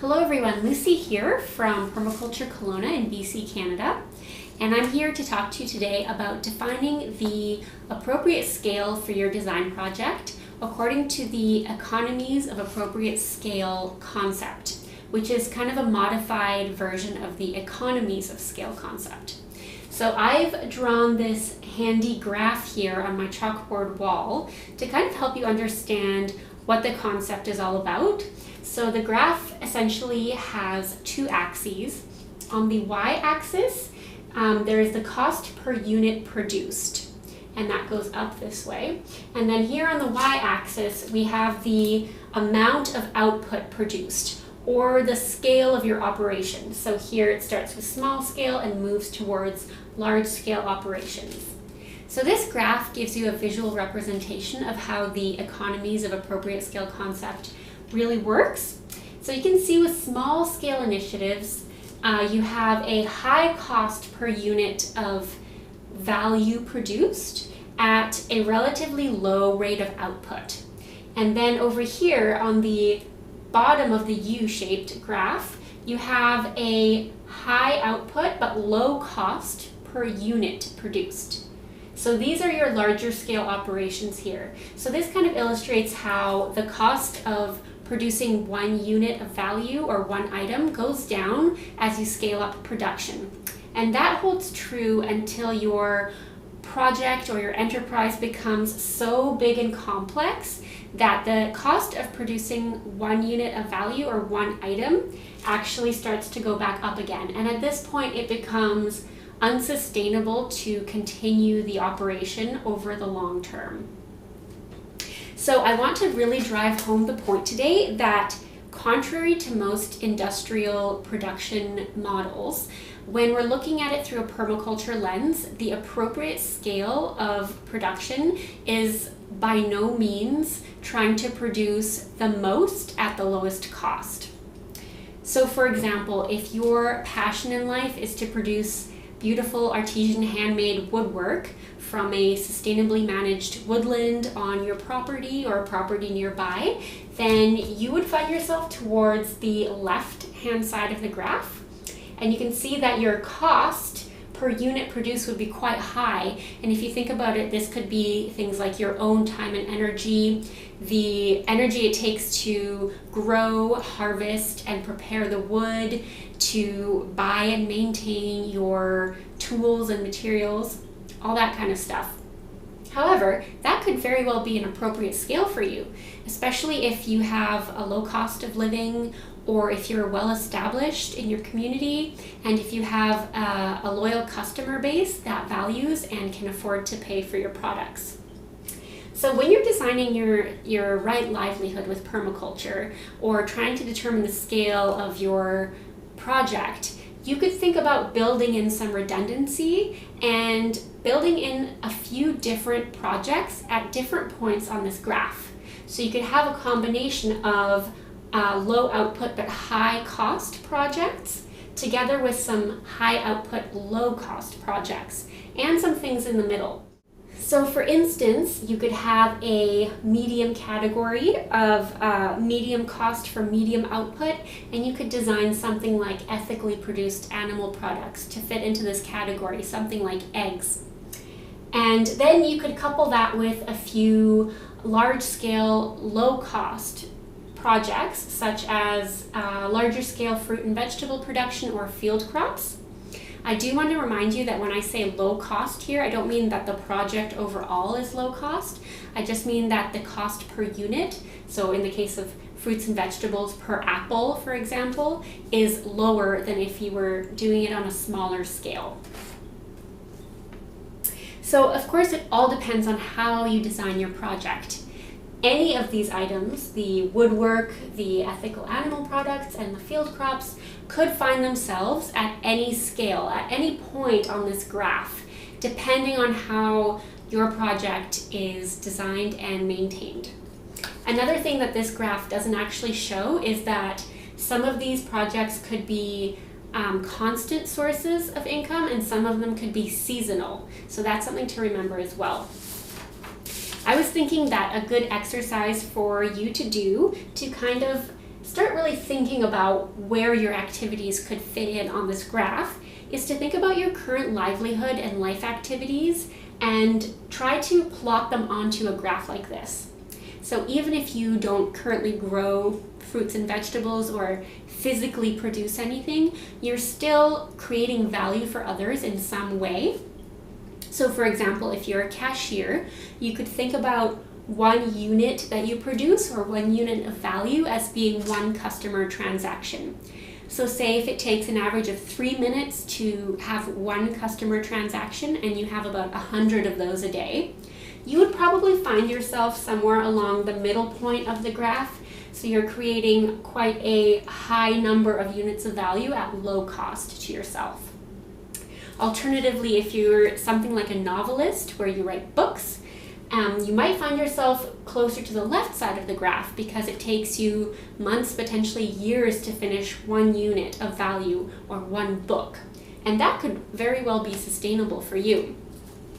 Hello everyone, Lucy here from Permaculture Kelowna in BC, Canada, and I'm here to talk to you today about defining the appropriate scale for your design project according to the Economies of Appropriate Scale concept, which is kind of a modified version of the Economies of Scale concept. So I've drawn this handy graph here on my chalkboard wall to kind of help you understand what the concept is all about. So the graph essentially has two axes. On the y-axis, there is the cost per unit produced, and that goes up this way. And then here on the y-axis, we have the amount of output produced, or the scale of your operation. So here it starts with small scale and moves towards large scale operations. So this graph gives you a visual representation of how the Economies of Appropriate Scale concept really works. So you can see with small scale initiatives, you have a high cost per unit of value produced at a relatively low rate of output. And then over here on the bottom of the U-shaped graph, you have a high output but low cost per unit produced. So these are your larger scale operations here. So this kind of illustrates how the cost of producing one unit of value or one item goes down as you scale up production. And that holds true until your project or your enterprise becomes so big and complex that the cost of producing one unit of value or one item actually starts to go back up again. And at this point, it becomes unsustainable to continue the operation over the long term. So I want to really drive home the point today that contrary to most industrial production models, when we're looking at it through a permaculture lens, the appropriate scale of production is by no means trying to produce the most at the lowest cost. So for example, if your passion in life is to produce beautiful artisan handmade woodwork from a sustainably managed woodland on your property or a property nearby, then you would find yourself towards the left-hand side of the graph. And you can see that your cost per unit produced would be quite high. And if you think about it, this could be things like your own time and energy, the energy it takes to grow, harvest, and prepare the wood, to buy and maintain your tools and materials, all that kind of stuff. However, that could very well be an appropriate scale for you, especially if you have a low cost of living, or if you're well established in your community, and if you have a loyal customer base that values and can afford to pay for your products. So when you're designing your right livelihood with permaculture, or trying to determine the scale of your project, you could think about building in some redundancy and building in a few different projects at different points on this graph. So you could have a combination of low output but high cost projects together with some high output, low cost projects, and some things in the middle. So for instance, you could have a medium category of medium cost for medium output, and you could design something like ethically produced animal products to fit into this category, something like eggs. And then you could couple that with a few large-scale, low-cost projects, such as larger scale fruit and vegetable production or field crops. I do want to remind you that when I say low cost here, I don't mean that the project overall is low cost. I just mean that the cost per unit, so in the case of fruits and vegetables per apple, for example, is lower than if you were doing it on a smaller scale. So of course it all depends on how you design your project. Any of these items, the woodwork, the ethical animal products, and the field crops, could find themselves at any scale, at any point on this graph, depending on how your project is designed and maintained. Another thing that this graph doesn't actually show is that some of these projects could be constant sources of income, and some of them could be seasonal. So that's something to remember as well. I was thinking that a good exercise for you to do to kind of start really thinking about where your activities could fit in on this graph is to think about your current livelihood and life activities and try to plot them onto a graph like this. So even if you don't currently grow fruits and vegetables or physically produce anything, you're still creating value for others in some way. So for example, if you're a cashier, you could think about one unit that you produce or one unit of value as being one customer transaction. So say if it takes an average of 3 minutes to have one customer transaction and you have about 100 of those a day, you would probably find yourself somewhere along the middle point of the graph. So you're creating quite a high number of units of value at low cost to yourself. Alternatively, if you're something like a novelist where you write books, you might find yourself closer to the left side of the graph because it takes you months, potentially years, to finish one unit of value or one book. And that could very well be sustainable for you.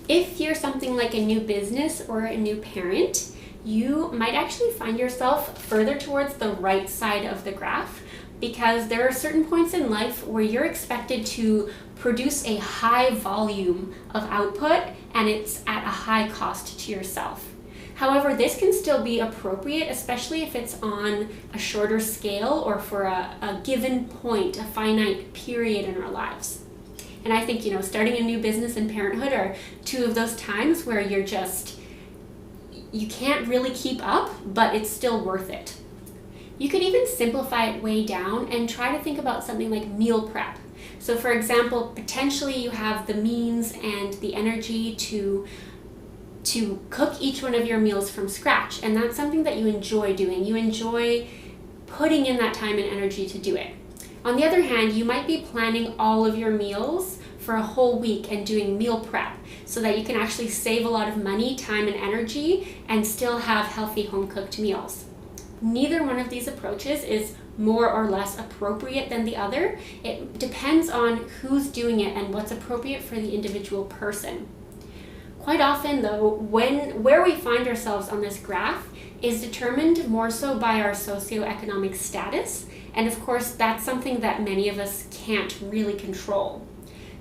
If you're something like a new business or a new parent, you might actually find yourself further towards the right side of the graph because there are certain points in life where you're expected to produce a high volume of output and it's at a high cost to yourself. However, this can still be appropriate, especially if it's on a shorter scale or for a given point, a finite period in our lives. And I think, starting a new business and parenthood are two of those times where you can't really keep up, but it's still worth it. You could even simplify it way down and try to think about something like meal prep. So for example, potentially you have the means and the energy to cook each one of your meals from scratch, and that's something that you enjoy doing. You enjoy putting in that time and energy to do it. On the other hand, you might be planning all of your meals for a whole week and doing meal prep so that you can actually save a lot of money, time, and energy and still have healthy home-cooked meals. Neither one of these approaches is more or less appropriate than the other. It depends on who's doing it and what's appropriate for the individual person. Quite often though, where we find ourselves on this graph is determined more so by our socioeconomic status, and of course that's something that many of us can't really control.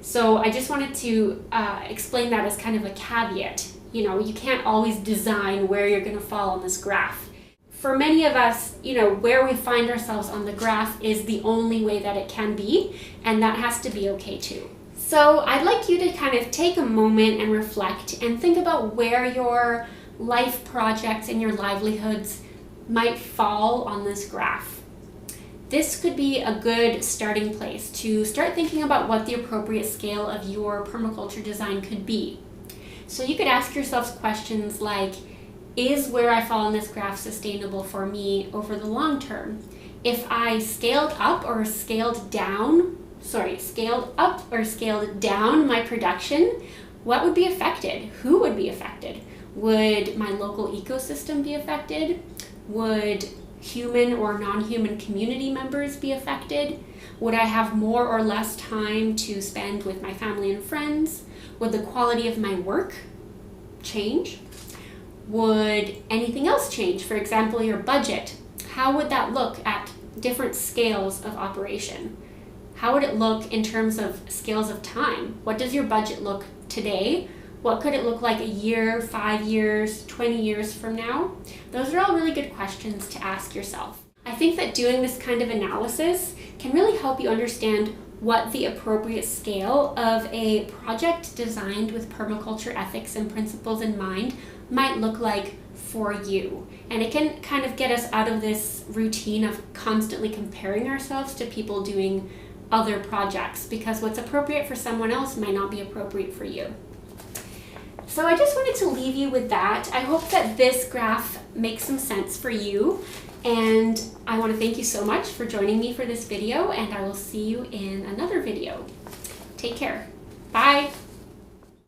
So I just wanted to explain that as kind of a caveat. You can't always design where you're going to fall on this graph. For many of us, where we find ourselves on the graph is the only way that it can be, and that has to be okay too. So I'd like you to kind of take a moment and reflect and think about where your life projects and your livelihoods might fall on this graph. This could be a good starting place to start thinking about what the appropriate scale of your permaculture design could be. So you could ask yourselves questions like, is where I fall on this graph sustainable for me over the long term? If I scaled up or scaled down my production, what would be affected? Who would be affected? Would my local ecosystem be affected? Would human or non-human community members be affected? Would I have more or less time to spend with my family and friends? Would the quality of my work change? Would anything else change? For example, your budget. How would that look at different scales of operation? How would it look in terms of scales of time? What does your budget look today? What could it look like a year, 5 years, 20 years from now? Those are all really good questions to ask yourself. I think that doing this kind of analysis can really help you understand what the appropriate scale of a project designed with permaculture ethics and principles in mind might look like for you. And it can kind of get us out of this routine of constantly comparing ourselves to people doing other projects, because what's appropriate for someone else might not be appropriate for you. So I just wanted to leave you with that. I hope that this graph makes some sense for you, and I want to thank you so much for joining me for this video, and I will see you in another video. Take care. Bye.